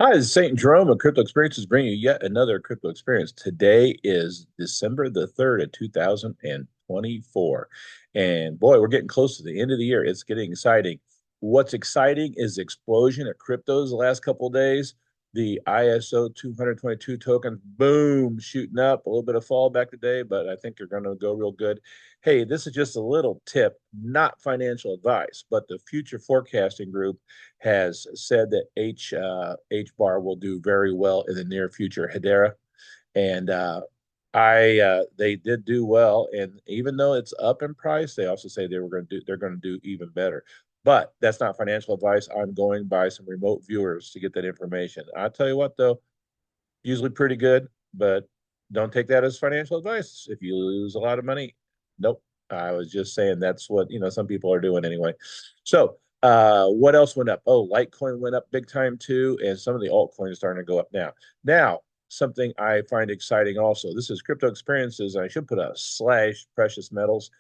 Hi, this is Saintjerome of Crypto Experiences bringing you yet another crypto experience. Today is December the 3rd of 2024. And boy, we're getting close to the end of the year. It's getting exciting. What's exciting is the explosion of cryptos the last couple of days. The ISO 222 tokens, boom, shooting up. A little bit of fallback today, but I think you're going to go real good. Hey, this is just a little tip, not financial advice, but the Future Forecasting Group has said that H bar will do very well in the near future. Hedera and I they did do well, and even though it's up in price, they also say they're going to do even better. But that's not financial advice. I'm going by some remote viewers to get that information. I'll tell you what, though, usually pretty good, but don't take that as financial advice. If you lose a lot of money, nope. I was just saying that's what, some people are doing anyway. So, what else went up? Oh, Litecoin went up big time too, and some of the altcoins are starting to go up now. Now, something I find exciting also. This is crypto experiences. I should put a slash precious metals.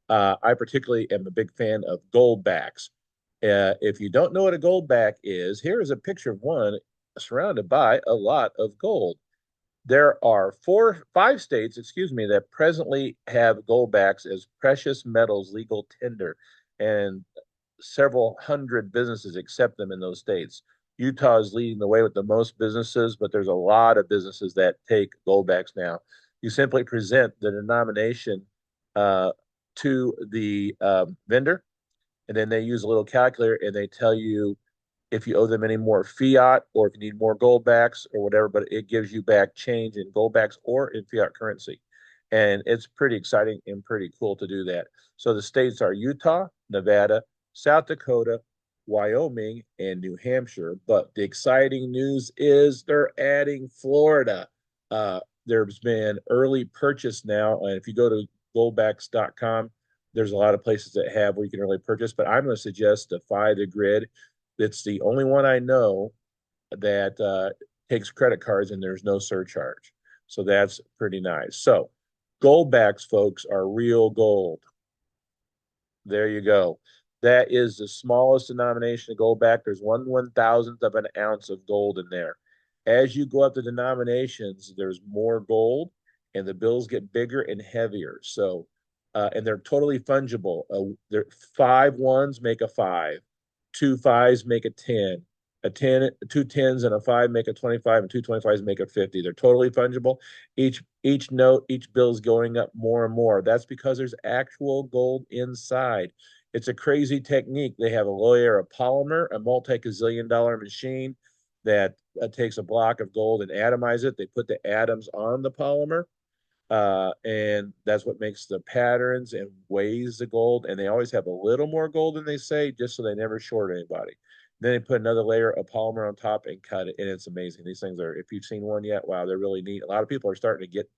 I particularly am a big fan of Goldbacks. If you don't know what a Goldback is, here is a picture of one surrounded by a lot of gold. There are five states, excuse me, that presently have goldbacks as precious metals legal tender, and several hundred businesses accept them in those states. Utah is leading the way with the most businesses, but there's a lot of businesses that take goldbacks now. You simply present the denomination uh, to the vendor, and then they use a little calculator and they tell you if you owe them any more fiat or if you need more goldbacks or whatever, but it gives you back change in goldbacks or in fiat currency. And it's pretty exciting and pretty cool to do that. So the states are Utah, Nevada, South Dakota, Wyoming, and New Hampshire. But the exciting news is they're adding Florida. There's been early purchase now. And if you go to goldbacks.com, there's a lot of places that have where you can really purchase. But I'm going to suggest Defy the Grid. It's the only one I know that takes credit cards and there's no surcharge. So that's pretty nice. So goldbacks, folks, are real gold. There you go. That is the smallest denomination of goldback. There's 1/1000th of an ounce of gold in there. As you go up the denominations, there's more gold, and the bills get bigger and heavier. So, and they're totally fungible. They're five ones make a five, two fives make a 10, a 10, two tens and a five make a 25, and two 25s make a 50. They're totally fungible. Each note, each bill is going up more and more. That's because there's actual gold inside. It's a crazy technique. They have a layer of polymer, a multi-gazillion dollar machine that takes a block of gold and atomizes it. They put the atoms on the polymer, and that's what makes the patterns and weighs the gold. And they always have a little more gold than they say, just so they never short anybody. Then they put another layer of polymer on top and cut it, and it's amazing. These things are, if you've seen one yet, wow, they're really neat. A lot of people are starting to get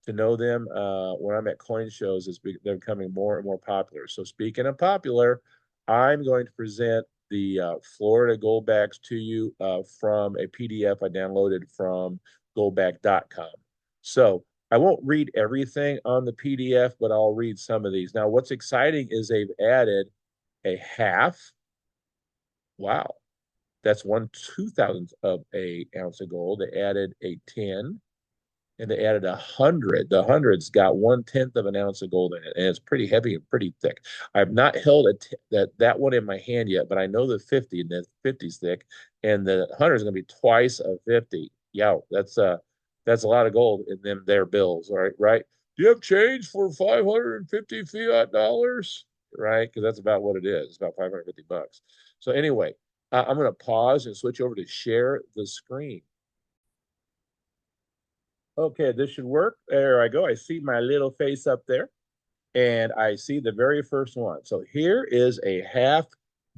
to know them. When I'm at coin shows, they're becoming more and more popular. So speaking of popular, I'm going to present the Florida Goldbacks to you from a PDF I downloaded from goldback.com. So I won't read everything on the PDF, but I'll read some of these. Now, what's exciting is they've added a half. Wow, that's 1/2000th of a ounce of gold. They added a 10, and they added 100. The hundred's got 1/10 of an ounce of gold in it, and it's pretty heavy and pretty thick. I've not held that one in my hand yet, but I know the 50, and the 50's thick, and the 100 is going to be twice a 50. Yeah, that's a lot of gold in them their bills. All right, right. Do you have change for 550 fiat dollars? Right, because that's about what it is. It's about 550 bucks. So anyway, I'm going to pause and switch over to share the screen. Okay, this should work. There I go. I see my little face up there, and I see the very first one. So here is a half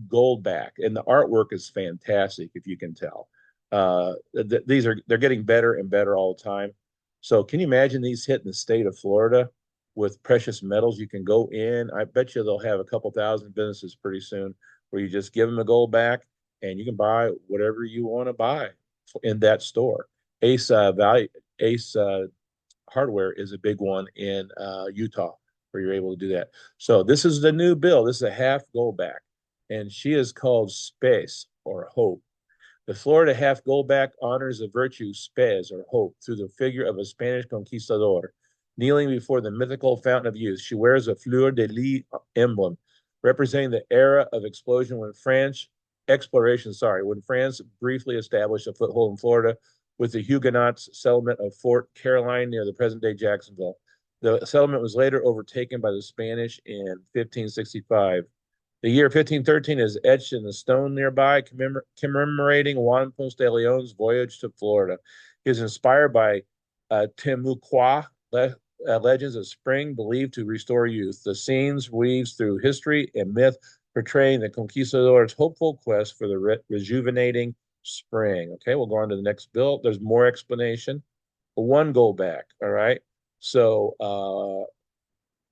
Goldback, and the artwork is fantastic, if you can tell. They're getting better and better all the time. So can you imagine these hitting the state of Florida with precious metals? You can go in. I bet you they'll have a couple thousand businesses pretty soon where you just give them a Goldback and you can buy whatever you want to buy in that store. Ace Value Ace Hardware is a big one in Utah where you're able to do that. So this is the new bill. This is a half Goldback, and she is called Space or Hope. The Florida half Goldback honors the virtue spes, or hope, through the figure of a Spanish conquistador. Kneeling before the mythical fountain of youth, she wears a fleur de lis emblem, representing the era of explosion when when France briefly established a foothold in Florida with the Huguenots settlement of Fort Caroline near the present-day Jacksonville. The settlement was later overtaken by the Spanish in 1565. The year 1513 is etched in the stone nearby, commemorating Juan Ponce de Leon's voyage to Florida. He is inspired by Timucua legends of spring believed to restore youth. The scenes weaves through history and myth, portraying the conquistador's hopeful quest for the rejuvenating spring. Okay, we'll go on to the next bill. There's more explanation. One Goldback. All right. So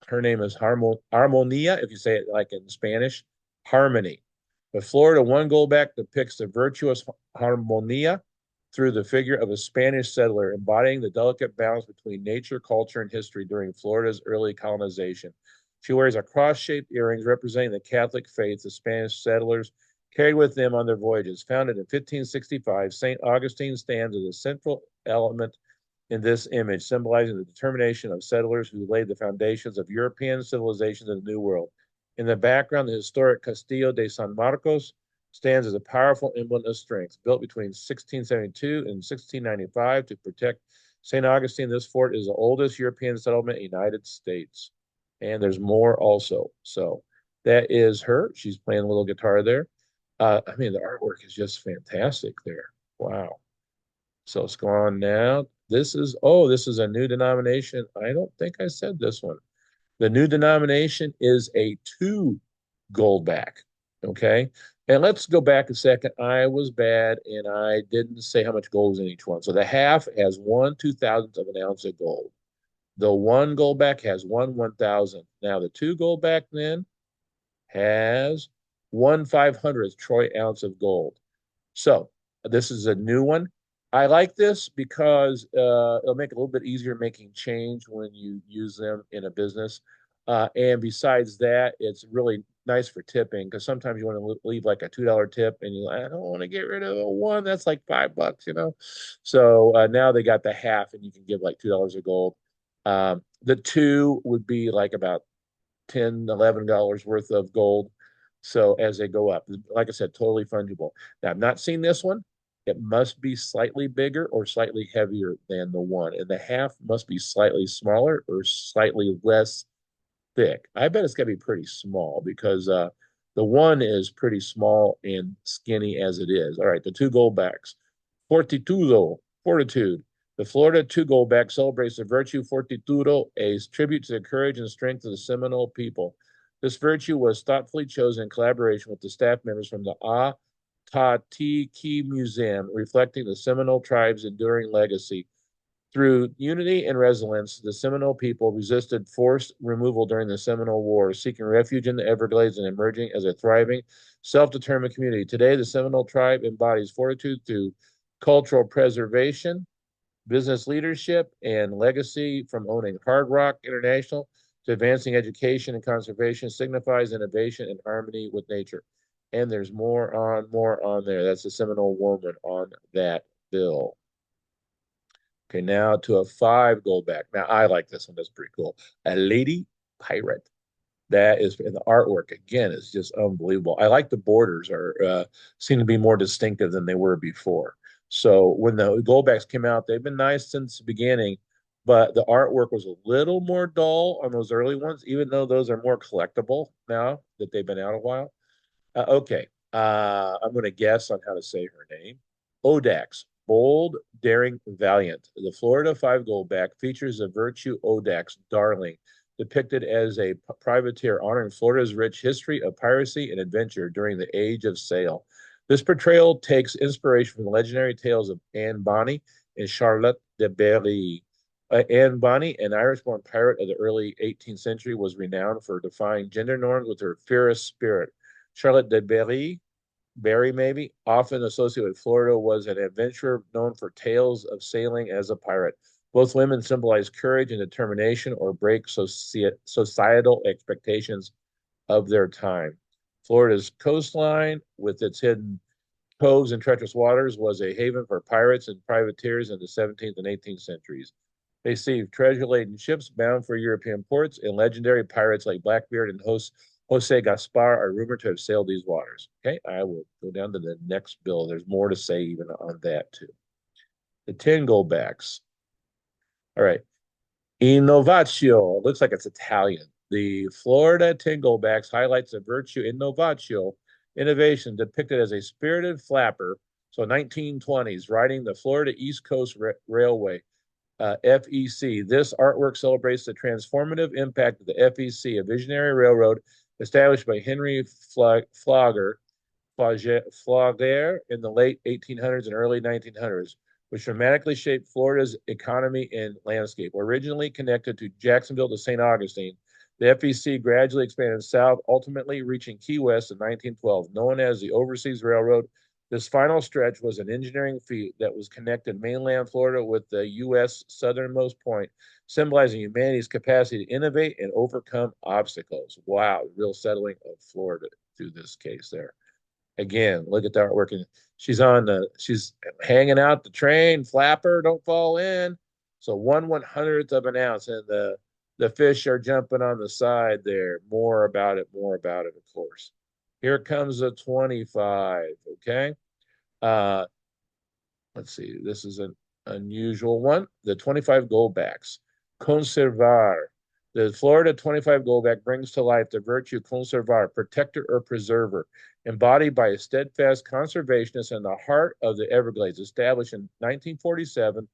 her name is Harmonia, if you say it like in Spanish, harmony. The Florida One Goldback depicts the virtuous Harmonia through the figure of a Spanish settler, embodying the delicate balance between nature, culture, and history during Florida's early colonization. She wears a cross-shaped earrings representing the Catholic faith the Spanish settlers carried with them on their voyages. Founded in 1565, St. Augustine stands as a central element in this image, symbolizing the determination of settlers who laid the foundations of European civilizations in the New World. In the background, the historic Castillo de San Marcos stands as a powerful emblem of strength. Built between 1672 and 1695 to protect St. Augustine, this fort is the oldest European settlement in the United States. And there's more also. So that is her. She's playing a little guitar there. I mean, the artwork is just fantastic there. Wow. So it's going on now. This is a new denomination. I don't think I said this one. The new denomination is a two Goldback. Okay. And let's go back a second. I was bad and I didn't say how much gold is in each one. So the half has 1/2000th of an ounce of gold. The one Goldback has 1/1000th. Now the two Goldback then has 1/500th troy ounce of gold. So this is a new one. I like this because it'll make it a little bit easier making change when you use them in a business. And besides that, it's really nice for tipping because sometimes you want to leave like a $2 tip and you're like, I don't want to get rid of a one. That's like $5, you know? So now they got the half and you can give like $2 of gold. The two would be like about $10, $11 worth of gold. So as they go up, like I said, totally fungible. Now, I've not seen this one. It must be slightly bigger or slightly heavier than the one, and the half must be slightly smaller or slightly less thick. I bet it's going to be pretty small because the one is pretty small and skinny as it is. All right, the two Goldbacks. Fortitude. The Florida Two Goldback celebrates the virtue fortitudo, a tribute to the courage and strength of the Seminole people. This virtue was thoughtfully chosen in collaboration with the staff members from the Tatiki Museum, reflecting the Seminole tribe's enduring legacy. Through unity and resilience, the Seminole people resisted forced removal during the Seminole Wars, seeking refuge in the Everglades and emerging as a thriving, self-determined community. Today, the Seminole tribe embodies fortitude through cultural preservation, business leadership, and legacy. From owning Hard Rock International to advancing education and conservation, signifies innovation and harmony with nature. And there's more on there. That's the Seminole woman on that bill. Okay, now to a five Goldback. Now I like this one. That's pretty cool. A lady pirate. That is, and the artwork again is just unbelievable. I like the borders are seem to be more distinctive than they were before. So when the Goldbacks came out, they've been nice since the beginning, but the artwork was a little more dull on those early ones, even though those are more collectible now that they've been out a while. Okay. I'm going to guess on how to say her name. Odax, bold, daring, valiant. The Florida Five Goldback features a virtue Odax, darling, depicted as a privateer honoring Florida's rich history of piracy and adventure during the Age of Sail. This portrayal takes inspiration from the legendary tales of Anne Bonny and Charlotte de Berry. Anne Bonny, an Irish-born pirate of the early 18th century, was renowned for defying gender norms with her fierce spirit. Charlotte de Berry maybe, often associated with Florida, was an adventurer known for tales of sailing as a pirate. Both women symbolize courage and determination or break societal expectations of their time. Florida's coastline, with its hidden coves and treacherous waters was a haven for pirates and privateers in the 17th and 18th centuries. They received treasure-laden ships bound for European ports, and legendary pirates like Blackbeard and Jose Gaspar are rumored to have sailed these waters. Okay, I will go down to the next bill. There's more to say even on that too. The 10 Goldbacks. All right. Innovatio. Looks like it's Italian. The Florida 10 Goldbacks highlights the virtue innovatio, innovation depicted as a spirited flapper. So 1920s, riding the Florida East Coast Railway, FEC. This artwork celebrates the transformative impact of the FEC, a visionary railroad established by Henry Flagler in the late 1800s and early 1900s, which dramatically shaped Florida's economy and landscape. Originally connected to Jacksonville to St. Augustine, the FEC gradually expanded south, ultimately reaching Key West in 1912. Known as the Overseas Railroad, this final stretch was an engineering feat that was connected mainland Florida with the U.S. southernmost point, symbolizing humanity's capacity to innovate and overcome obstacles. Wow, real settling of Florida through this case there. Again, look at the artwork. And she's hanging out the train, flapper, don't fall in. So 1/100th of an ounce. And the fish are jumping on the side there. More about it, of course. Here comes a 25. Okay. Uh, let's see. This is an unusual one. The 25 Goldbacks. Conservar. The Florida 25 Goldback brings to life the virtue conservar, protector or preserver, embodied by a steadfast conservationist in the heart of the Everglades. Established in 1947,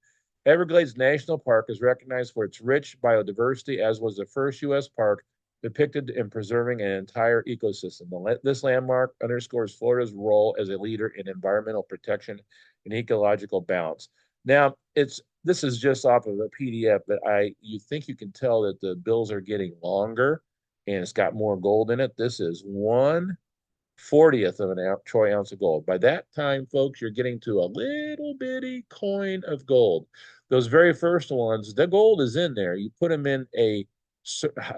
Everglades National Park is recognized for its rich biodiversity, as was the first U.S. park depicted in preserving an entire ecosystem. This landmark underscores Florida's role as a leader in environmental protection and ecological balance. Now, this is just off of a PDF, but you think you can tell that the bills are getting longer and it's got more gold in it. This is 1/40th of an troy ounce of gold. By that time, folks, you're getting to a little bitty coin of gold. Those very first ones, the gold is in there. You put them in a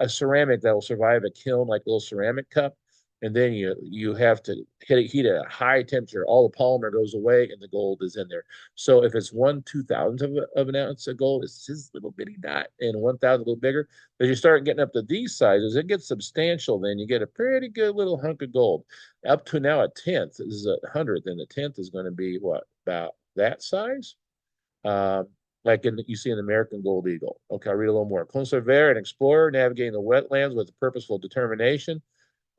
ceramic that will survive a kiln, like a little ceramic cup, and then you have to heat at a high temperature. All the polymer goes away, and the gold is in there. So if it's 1/2000th of an ounce of gold, it's this little bitty dot, and 1,000 a little bigger. As you start getting up to these sizes, it gets substantial. Then you get a pretty good little hunk of gold. Up to now, a tenth this is 100th, and the tenth is going to be what, about that size? Um, like you see in the American Gold Eagle. Okay, I'll read a little more. Conservator, an explorer navigating the wetlands with purposeful determination,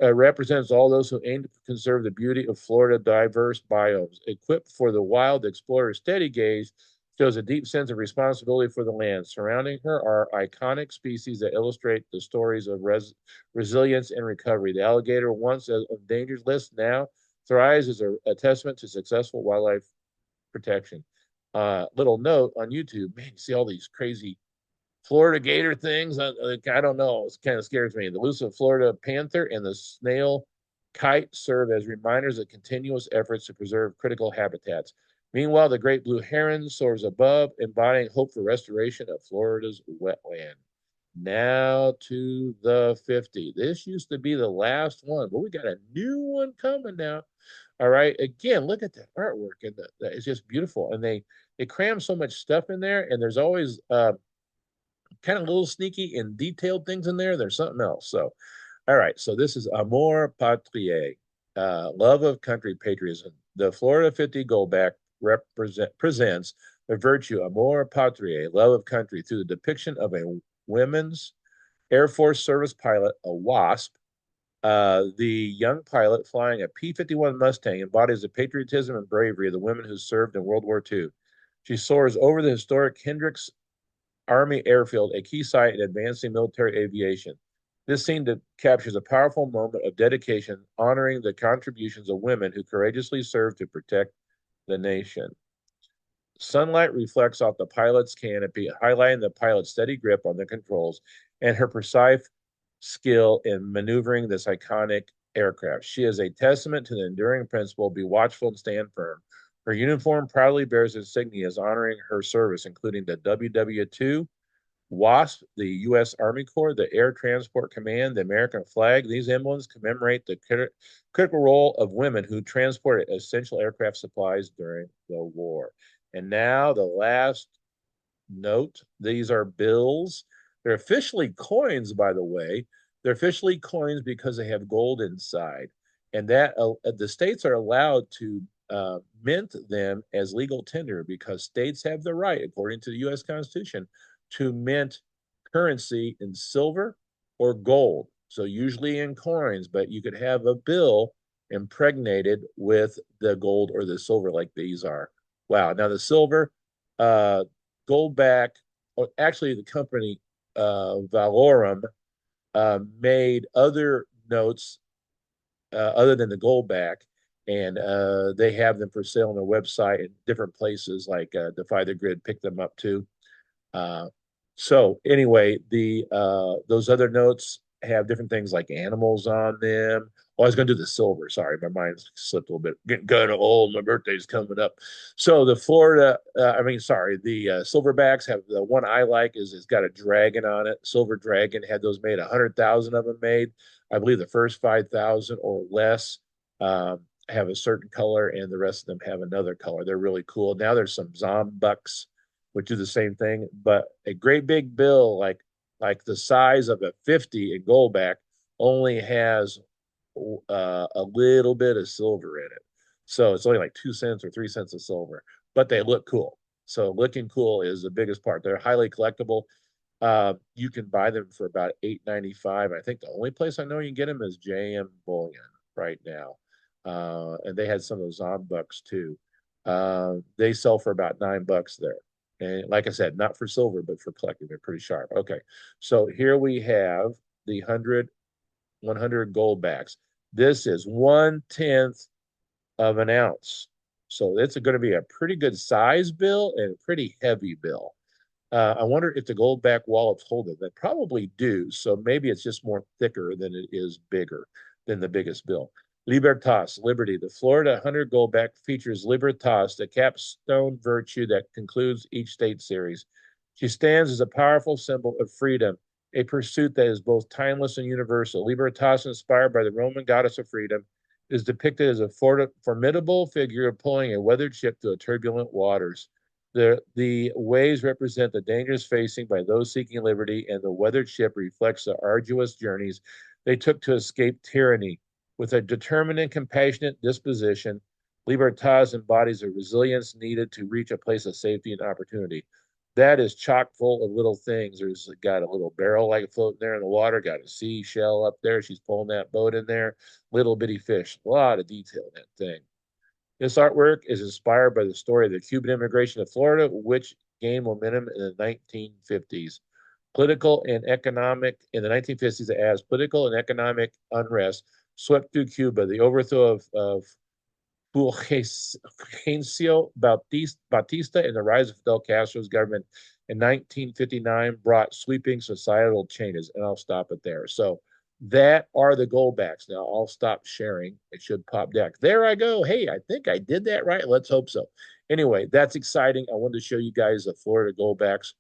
represents all those who aim to conserve the beauty of Florida's diverse biomes. Equipped for the wild, the explorer's steady gaze shows a deep sense of responsibility for the land. Surrounding her are iconic species that illustrate the stories of resilience and recovery. The alligator, once on endangered list, now thrives as a testament to successful wildlife protection. Little note on YouTube, man, you see all these crazy Florida gator things. I don't know. It kind of scares me. The elusive Florida panther and the snail kite serve as reminders of continuous efforts to preserve critical habitats. Meanwhile, the great blue heron soars above, embodying hope for restoration of Florida's wetland. Now to the 50. This used to be the last one, but we got a new one coming now. All right. Again, look at that artwork, and it's just beautiful. And they cram so much stuff in there, and there's always kind of little sneaky and detailed things in there. There's something else. So, all right. So this is Amor Patriae, love of country patriotism. The Florida 50 Goldback presents the virtue Amor Patriae, love of country, through the depiction of a women's Air Force service pilot, a WASP. The young pilot flying a P-51 Mustang embodies the patriotism and bravery of the women who served in World War II. She soars over the historic Hendricks Army Airfield, a key site in advancing military aviation. This scene captures a powerful moment of dedication, honoring the contributions of women who courageously served to protect the nation. Sunlight reflects off the pilot's canopy, highlighting the pilot's steady grip on the controls and her precise skill in maneuvering this iconic aircraft. She is a testament to the enduring principle, be watchful and stand firm. Her uniform proudly bears insignias honoring her service, including the WW2 WASP, the U.S. Army Corps, the Air Transport Command, the American flag. These emblems commemorate the critical role of women who transported essential aircraft supplies during the war. And now the last note, these are bills. They're officially coins, by the way. They're officially coins because they have gold inside. And that the states are allowed to mint them as legal tender because states have the right, according to the U.S. Constitution, to mint currency in silver or gold. So usually in coins, but you could have a bill impregnated with the gold or the silver like these are. Wow. Now the silver, uh, Goldback, or actually the company Valorum made other notes other than the Goldback, and they have them for sale on their website in different places like Defy the Grid picked them up too. Uh, so anyway, the those other notes have different things like animals on them. Oh, I was going to do the silver. Sorry, my mind slipped a little bit. Getting kind of old. My birthday's coming up. So the Florida, sorry, the Silverbacks have the one I like is it's got a dragon on it. Silver Dragon had those made. 100,000 of them made. I believe the first 5,000 or less have a certain color, and the rest of them have another color. They're really cool. Now there's some Zombucks which do the same thing, but a great big bill like the size of a 50 in Goldback only has a little bit of silver in it. So it's only like 2 cents or 3 cents of silver, but they look cool. So looking cool is the biggest part. They're highly collectible. You can buy them for about $8.95. I think the only place I know you can get them is JM Bullion right now. And they had some of those on bucks too. They sell for about $9 there. And like I said, not for silver, but for collecting. They're pretty sharp. Okay. So here we have the 100 Goldbacks. This is 1/10 of an ounce. So it's going to be a pretty good size bill and a pretty heavy bill. I wonder if the Goldback wallets hold it. They probably do. So maybe it's just more thicker than it is bigger than the biggest bill. Libertas, liberty. The Florida 100 Goldback features Libertas, the capstone virtue that concludes each state series. She stands as a powerful symbol of freedom, a pursuit that is both timeless and universal. Libertas, inspired by the Roman goddess of freedom, is depicted as a formidable figure pulling a weathered ship through turbulent waters. The waves represent the dangers facing by those seeking liberty, and the weathered ship reflects the arduous journeys they took to escape tyranny. With a determined and compassionate disposition, Libertas embodies the resilience needed to reach a place of safety and opportunity. That is chock full of little things. There's got a little barrel like floating there in the water, got a seashell up there. She's pulling that boat in there, little bitty fish. A lot of detail in that thing. This artwork is inspired by the story of the Cuban immigration to Florida, which gained momentum in the 1950s. Political and economic, in the 1950s, as political and economic unrest swept through Cuba, the overthrow of Fulgencio Batista and the rise of Fidel Castro's government in 1959 brought sweeping societal changes. And I'll stop it there. So that are the Goldbacks. Now I'll stop sharing. It should pop deck. There I go. Hey, I think I did that right. Let's hope so. Anyway, that's exciting. I wanted to show you guys the Florida Goldbacks.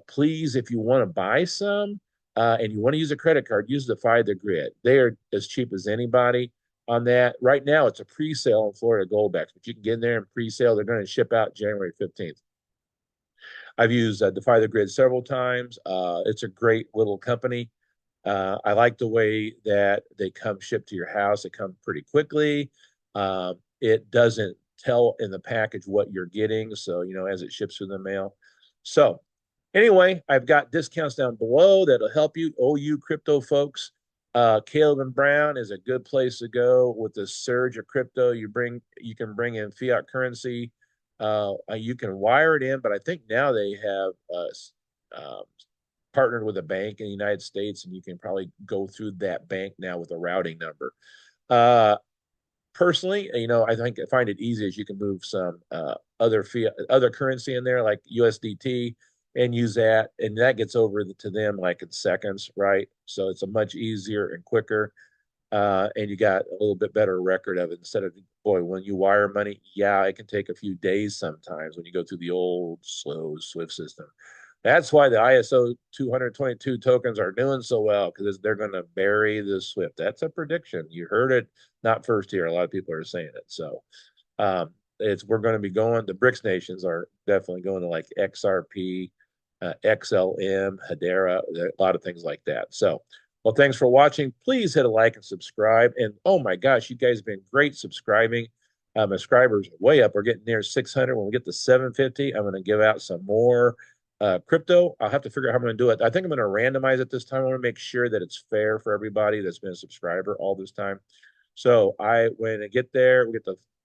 Please, if you want to buy some and you want to use a credit card, use Defy the Grid. They are as cheap as anybody on that. Right now, it's a pre-sale on Florida Goldbacks, but you can get in there and pre-sale. They're going to ship out January 15th. I've used Defy the Grid several times. It's a great little company. I like the way that they come shipped to your house. They come pretty quickly. It doesn't tell in the package what you're getting, so as it ships through the mail. So anyway, I've got discounts down below that'll help you. OU crypto folks, Caleb and Brown is a good place to go with the surge of crypto. You can bring in fiat currency. You can wire it in, but I think now they have partnered with a bank in the United States, and you can probably go through that bank now with a routing number. Uh, Personally, I think I find it easy as you can move some other currency in there like USDT and use that, and that gets over to them like in seconds, right? So it's a much easier and quicker, and you got a little bit better record of it instead of boy when you wire money, yeah, it can take a few days sometimes when you go through the old slow Swift system. That's why the ISO 222 tokens are doing so well because they're going to bury the SWIFT. That's a prediction. You heard it not first here. A lot of people are saying it. So it's we're going to be going. The BRICS nations are definitely going to like XRP, XLM, Hedera, a lot of things like that. So, well, thanks for watching. Please hit a like and subscribe. And oh my gosh, you guys have been great subscribing. My subscribers are way up. We're getting near 600. When we get to 750, I'm going to give out some more crypto. I'll have to figure out how I'm going to do it. I think I'm going to randomize it this time. I want to make sure that it's fair for everybody that's been a subscriber all this time. So when I get there,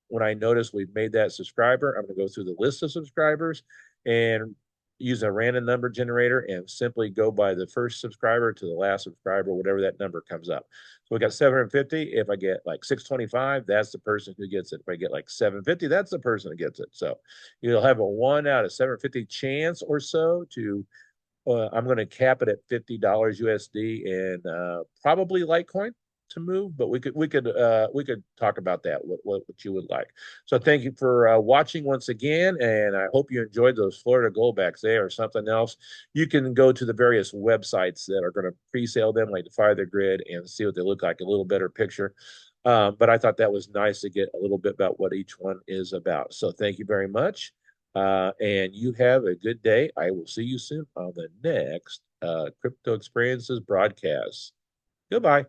when I notice we've made that subscriber, I'm going to go through the list of subscribers and use a random number generator and simply go by the first subscriber to the last subscriber, whatever that number comes up. So we got 750. If I get like 625, that's the person who gets it. If I get like 750, that's the person who gets it. So you'll have a 1 out of 750 chance or so to I'm going to cap it at $50 USD and probably Litecoin to move, but we could talk about that. What you would like. So thank you for watching once again, and I hope you enjoyed those Florida Goldbacks. They are something else. You can go to the various websites that are going to pre-sale them, like Defy the Grid, and see what they look like, a little better picture. But I thought that was nice to get a little bit about what each one is about. So thank you very much. And you have a good day. I will see you soon on the next Crypto Experiences broadcast. Goodbye.